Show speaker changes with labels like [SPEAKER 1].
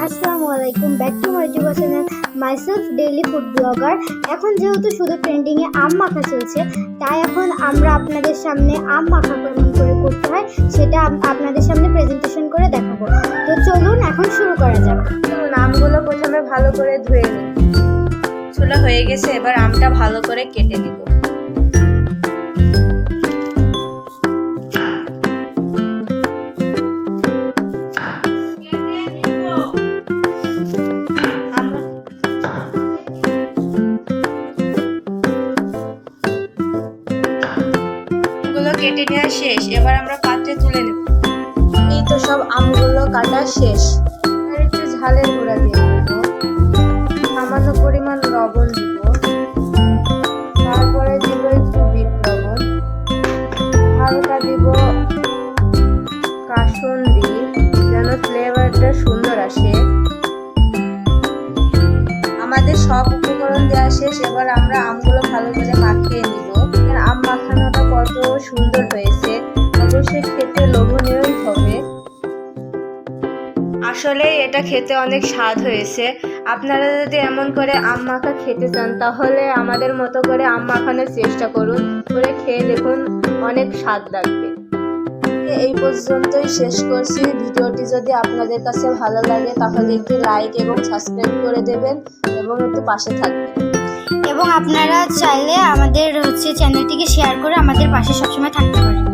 [SPEAKER 1] আসসালামু আলাইকুম, back to my YouTube channel myself daily food blogger. এখন যেহেতু শুধু ট্রেন্ডিংয়ে আম মাখা চলছে, তাই এখন আমরা আপনাদের সামনে আম মাখা কেমন করে করতে হয় সেটা আপনাদের সামনে প্রেজেন্টেশন করে দেখাবো। তো চলুন এখন শুরু করা যাক।
[SPEAKER 2] আমগুলো প্রথমে ভালো করে ধুয়ে নিই। ছোলা হয়ে গেছে, এবার আমটা ভালো করে কেটে নিব। কেটে নেওয়া শেষ, এবার আমরা পাত্রে তুলে নেব। এই তো সব আমগুলো কাটা শেষ। আর একটু ঝালের গুঁড়া দিয়ে দেব, সামান্য পরিমাণ লবণ দিব, তারপরে দিব একটু বিট লবণ, হালকা দিব কাসুন্দি যেন ফ্লেভারটা সুন্দর আসে। আমাদের সব উপকরণ দেওয়া শেষ, এবার আমরা আমগুলো ভালো করে মাখিয়ে নিব। আম মাখানোটা কত সুন্দর হয়েছে, অবশ্যই খেতে লোভনীয়ই হবে। আসলে এটা খেতে অনেক স্বাদ হয়েছে। আপনারা যদি এমন করে আম মাখা খেতে চান তাহলে আমাদের মতো করে আম মাখানোর চেষ্টা করুন, করে খেয়ে দেখুন, অনেক স্বাদ লাগবে। এই পর্যন্তই শেষ করছি। ভিডিওটি যদি আপনাদের কাছে ভালো লাগে তাহলে একটি লাইক এবং সাবস্ক্রাইব করে দেবেন এবং একটু পাশে থাকবেন।
[SPEAKER 1] এবং আপনারা চাইলে আমাদের চ্যানেলটিকে শেয়ার করে আমাদের পাশে সবসময় থাকতে পারেন।